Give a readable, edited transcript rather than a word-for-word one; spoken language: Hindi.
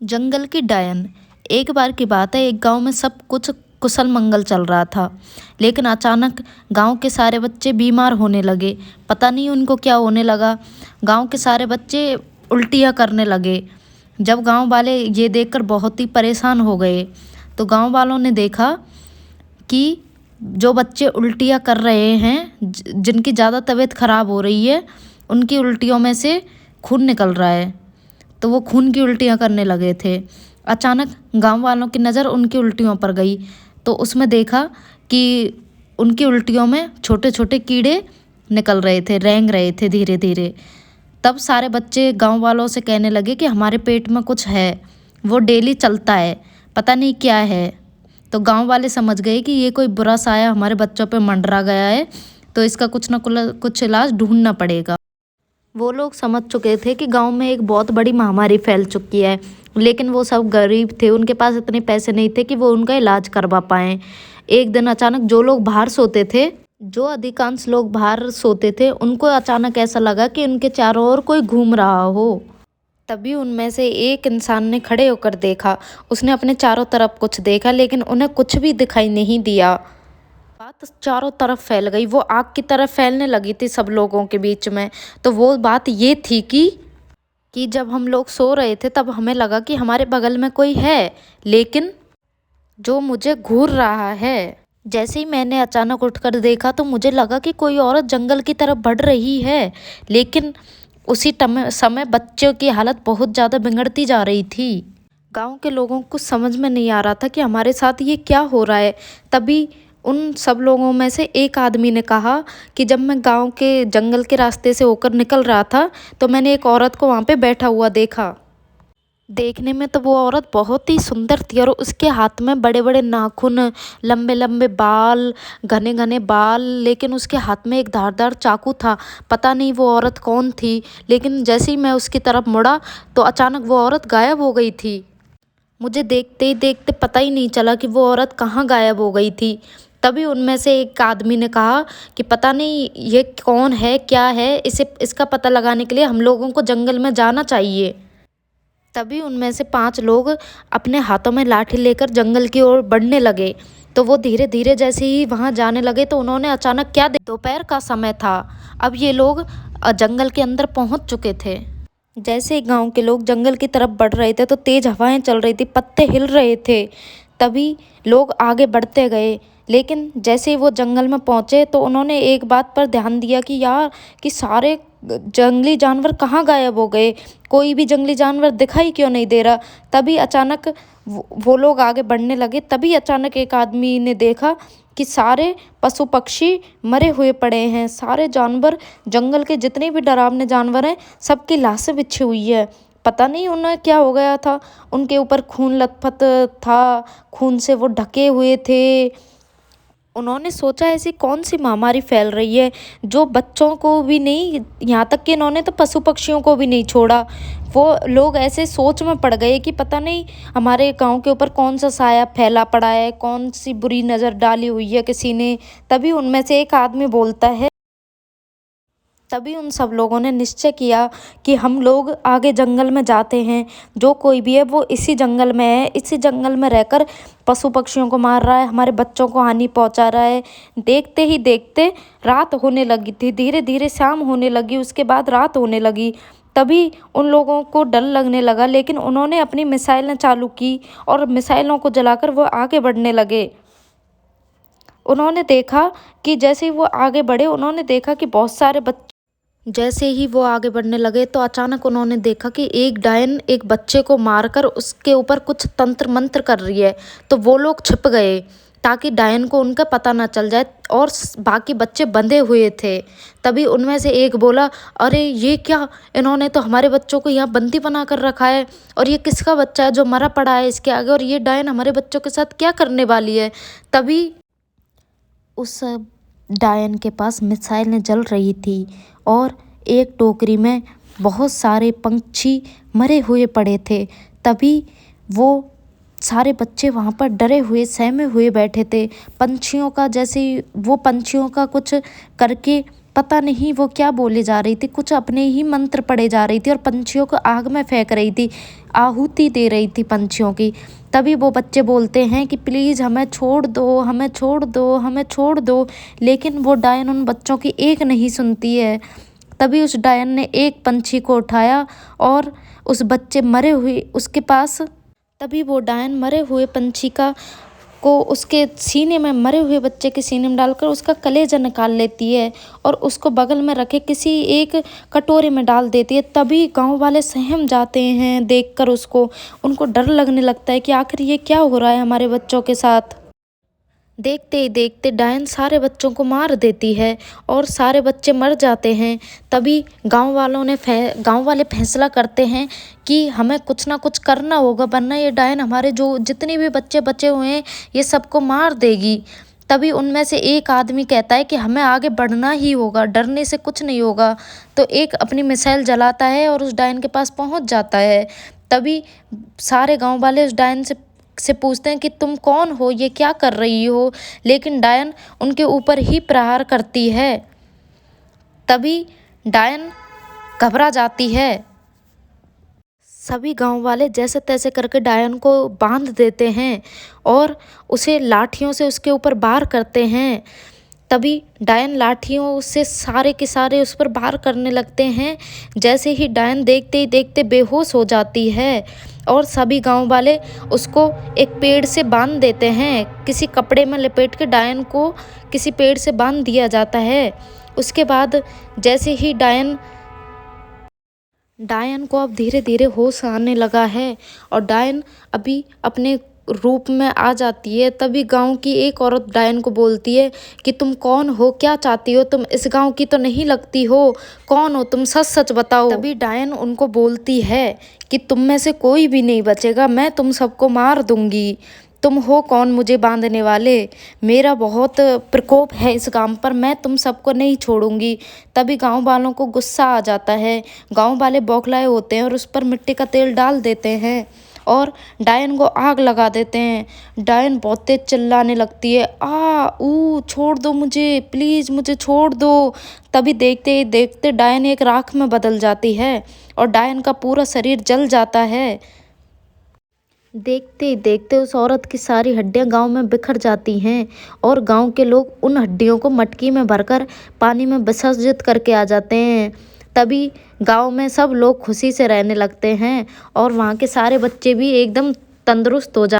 जंगल की डायन। एक बार की बात है, एक गांव में सब कुछ कुशल मंगल चल रहा था। लेकिन अचानक गांव के सारे बच्चे बीमार होने लगे। पता नहीं उनको क्या होने लगा। गांव के सारे बच्चे उल्टियाँ करने लगे। जब गांव वाले ये देखकर बहुत ही परेशान हो गए, तो गांव वालों ने देखा कि जो बच्चे उल्टियाँ कर रहे हैं, जिनकी ज़्यादा तबीयत खराब हो रही है, उनकी उल्टियों में से खून निकल रहा है। तो वो खून की उल्टियाँ करने लगे थे। अचानक गांव वालों की नज़र उनकी उल्टियों पर गई, तो उसमें देखा कि उनकी उल्टियों में छोटे छोटे कीड़े निकल रहे थे, रेंग रहे थे धीरे धीरे। तब सारे बच्चे गांव वालों से कहने लगे कि हमारे पेट में कुछ है, वो डेली चलता है, पता नहीं क्या है। तो गांव वाले समझ गए कि ये कोई बुरा साया हमारे बच्चों पे मंडरा गया है, तो इसका कुछ ना कुछ इलाज ढूंढना पड़ेगा। वो लोग समझ चुके थे कि गांव में एक बहुत बड़ी महामारी फैल चुकी है, लेकिन वो सब गरीब थे, उनके पास इतने पैसे नहीं थे कि वो उनका इलाज करवा पाएँ। एक दिन अचानक जो लोग बाहर सोते थे, जो अधिकांश लोग बाहर सोते थे, उनको अचानक ऐसा लगा कि उनके चारों ओर कोई घूम रहा हो। तभी उनमें से एक इंसान ने खड़े होकर देखा। उसने अपने चारों तरफ कुछ देखा, लेकिन उन्हें कुछ भी दिखाई नहीं दिया। बात चारों तरफ फैल गई, वो आग की तरह फैलने लगी थी सब लोगों के बीच में। तो वो बात ये थी कि जब हम लोग सो रहे थे, तब हमें लगा कि हमारे बगल में कोई है, लेकिन जो मुझे घूर रहा है। जैसे ही मैंने अचानक उठकर देखा, तो मुझे लगा कि कोई औरत जंगल की तरफ बढ़ रही है, लेकिन उसी समय बच्चों की हालत बहुत ज़्यादा बिगड़ती जा रही थी। गांव के लोगों को समझ में नहीं आ रहा था कि हमारे साथ ये क्या हो रहा है। तभी उन सब लोगों में से एक आदमी ने कहा कि जब मैं गांव के जंगल के रास्ते से होकर निकल रहा था, तो मैंने एक औरत को वहाँ पे बैठा हुआ देखा। देखने में तो वो औरत बहुत ही सुंदर थी, और उसके हाथ में बड़े बड़े नाखून, लंबे लंबे बाल, घने घने बाल, लेकिन उसके हाथ में एक धारदार चाकू था। पता नहीं वो औरत कौन थी, लेकिन जैसे ही मैं उसकी तरफ मुड़ा, तो अचानक वो औरत गायब हो गई थी। मुझे देखते ही देखते पता ही नहीं चला कि वो औरत कहाँ गायब हो गई थी। तभी उनमें से एक आदमी ने कहा कि पता नहीं ये कौन है, क्या है, इसका पता लगाने के लिए हम लोगों को जंगल में जाना चाहिए। तभी उनमें से 5 लोग अपने हाथों में लाठी लेकर जंगल की ओर बढ़ने लगे। तो वो धीरे धीरे जैसे ही वहाँ जाने लगे, तो उन्होंने अचानक क्या दोपहर का समय था। अब ये लोग जंगल के अंदर पहुँच चुके थे। जैसे ही गांव के लोग जंगल की तरफ बढ़ रहे थे, तो तेज हवाएं चल रही थी, पत्ते हिल रहे थे। तभी लोग आगे बढ़ते गए, लेकिन जैसे ही वो जंगल में पहुंचे, तो उन्होंने एक बात पर ध्यान दिया कि यार, कि सारे जंगली जानवर कहाँ गायब हो गए, कोई भी जंगली जानवर दिखाई क्यों नहीं दे रहा। तभी अचानक वो लोग आगे बढ़ने लगे। तभी अचानक एक आदमी ने देखा कि सारे पशु पक्षी मरे हुए पड़े हैं, सारे जानवर, जंगल के जितने भी डरावने जानवर हैं, सबकी लाशें बिछी हुई है। पता नहीं उन्हें क्या हो गया था, उनके ऊपर खून लथपथ था, खून से वो ढके हुए थे। उन्होंने सोचा ऐसी कौन सी महामारी फैल रही है जो बच्चों को भी नहीं, यहाँ तक कि इन्होंने तो पशु पक्षियों को भी नहीं छोड़ा। वो लोग ऐसे सोच में पड़ गए कि पता नहीं हमारे गांव के ऊपर कौन सा साया फैला पड़ा है, कौन सी बुरी नज़र डाली हुई है किसी ने। तभी उनमें से एक आदमी बोलता है। तभी उन सब लोगों ने निश्चय किया कि हम लोग आगे जंगल में जाते हैं, जो कोई भी है वो इसी जंगल में है, इसी जंगल में रहकर पशु पक्षियों को मार रहा है, हमारे बच्चों को हानि पहुंचा रहा है। देखते ही देखते रात होने लगी थी, धीरे धीरे शाम होने लगी, उसके बाद रात होने लगी। तभी उन लोगों को डर लगने लगा, लेकिन उन्होंने अपनी मिसाइलें चालू की, और मिसाइलों को जलाकर वो आगे बढ़ने लगे। उन्होंने देखा कि जैसे ही वो आगे बढ़े, उन्होंने देखा कि बहुत सारे बच्चे, जैसे ही वो आगे बढ़ने लगे, तो अचानक उन्होंने देखा कि एक डायन एक बच्चे को मारकर उसके ऊपर कुछ तंत्र मंत्र कर रही है। तो वो लोग छिप गए ताकि डायन को उनका पता ना चल जाए, और बाकी बच्चे बंधे हुए थे। तभी उनमें से एक बोला, अरे ये क्या, इन्होंने तो हमारे बच्चों को यहाँ बंदी बना कर रखा है, और ये किसका बच्चा है जो मरा पड़ा है इसके आगे, और ये डायन हमारे बच्चों के साथ क्या करने वाली है। तभी उस डायन के पास मिसाइलें जल रही थी, और एक टोकरी में बहुत सारे पंछी मरे हुए पड़े थे। तभी वो सारे बच्चे वहाँ पर डरे हुए सहमे हुए बैठे थे। पंछियों का, जैसे वो पंछियों का कुछ करके, पता नहीं वो क्या बोले जा रही थी, कुछ अपने ही मंत्र पढ़े जा रही थी, और पंछियों को आग में फेंक रही थी। आहुति दे रही थी पंछियों की। तभी वो बच्चे बोलते हैं कि प्लीज़ हमें छोड़ दो, हमें छोड़ दो, हमें छोड़ दो। लेकिन वो डायन उन बच्चों की एक नहीं सुनती है। तभी उस डायन ने एक पंछी को उठाया और उस बच्चे मरे हुए उसके पास तभी वो डायन मरे हुए पंछी का को उसके सीने में, मरे हुए बच्चे के सीने में डालकर उसका कलेजा निकाल लेती है और उसको बगल में रखे किसी एक कटोरे में डाल देती है। तभी गांव वाले सहम जाते हैं देखकर उसको। उनको डर लगने लगता है कि आखिर ये क्या हो रहा है हमारे बच्चों के साथ। देखते ही देखते डायन सारे बच्चों को मार देती है और सारे बच्चे मर जाते हैं। तभी गांव वाले फैसला करते हैं कि हमें कुछ ना कुछ करना होगा, वरना ये डायन हमारे जो जितने भी बच्चे बचे हुए हैं ये सबको मार देगी। तभी उनमें से एक आदमी कहता है कि हमें आगे बढ़ना ही होगा, डरने से कुछ नहीं होगा। तो एक अपनी मिसाइल जलाता है और उस डायन के पास पहुंच जाता है। तभी सारे गांव वाले उस डायन से पूछते हैं कि तुम कौन हो, ये क्या कर रही हो। लेकिन डायन उनके ऊपर ही प्रहार करती है। तभी डायन घबरा जाती है। सभी गांव वाले जैसे तैसे करके डायन को बांध देते हैं और उसे लाठियों से उसके ऊपर वार करते हैं। तभी डायन लाठियों से सारे के सारे उस पर वार करने लगते हैं। जैसे ही डायन देखते ही देखते बेहोश हो जाती है और सभी गांव वाले उसको एक पेड़ से बांध देते हैं। किसी कपड़े में लपेट के डायन को किसी पेड़ से बांध दिया जाता है। उसके बाद जैसे ही डायन को अब धीरे धीरे होश आने लगा है और डायन अभी अपने रूप में आ जाती है। तभी गांव की एक औरत डायन को बोलती है कि तुम कौन हो, क्या चाहती हो, तुम इस गांव की तो नहीं लगती हो, कौन हो तुम, सच सच बताओ। तभी डायन उनको बोलती है कि तुम में से कोई भी नहीं बचेगा, मैं तुम सबको मार दूंगी। तुम हो कौन मुझे बांधने वाले, मेरा बहुत प्रकोप है इस गांव पर, मैं तुम सबको नहीं छोड़ूंगी। तभी गांव वालों को गुस्सा आ जाता है। गांव वाले बौखलाए होते हैं और उस पर मिट्टी का तेल डाल देते हैं और डायन को आग लगा देते हैं। डायन बहुत तेज चिल्लाने लगती है, आ ऊ छोड़ दो मुझे, प्लीज़ मुझे छोड़ दो। तभी देखते ही देखते डायन एक राख में बदल जाती है और डायन का पूरा शरीर जल जाता है। देखते ही देखते उस औरत की सारी हड्डियां गांव में बिखर जाती हैं और गांव के लोग उन हड्डियों को मटकी में भरकर पानी में विसर्जित करके आ जाते हैं। तभी गांव में सब लोग खुशी से रहने लगते हैं और वहाँ के सारे बच्चे भी एकदम तंदुरुस्त हो जाते हैं।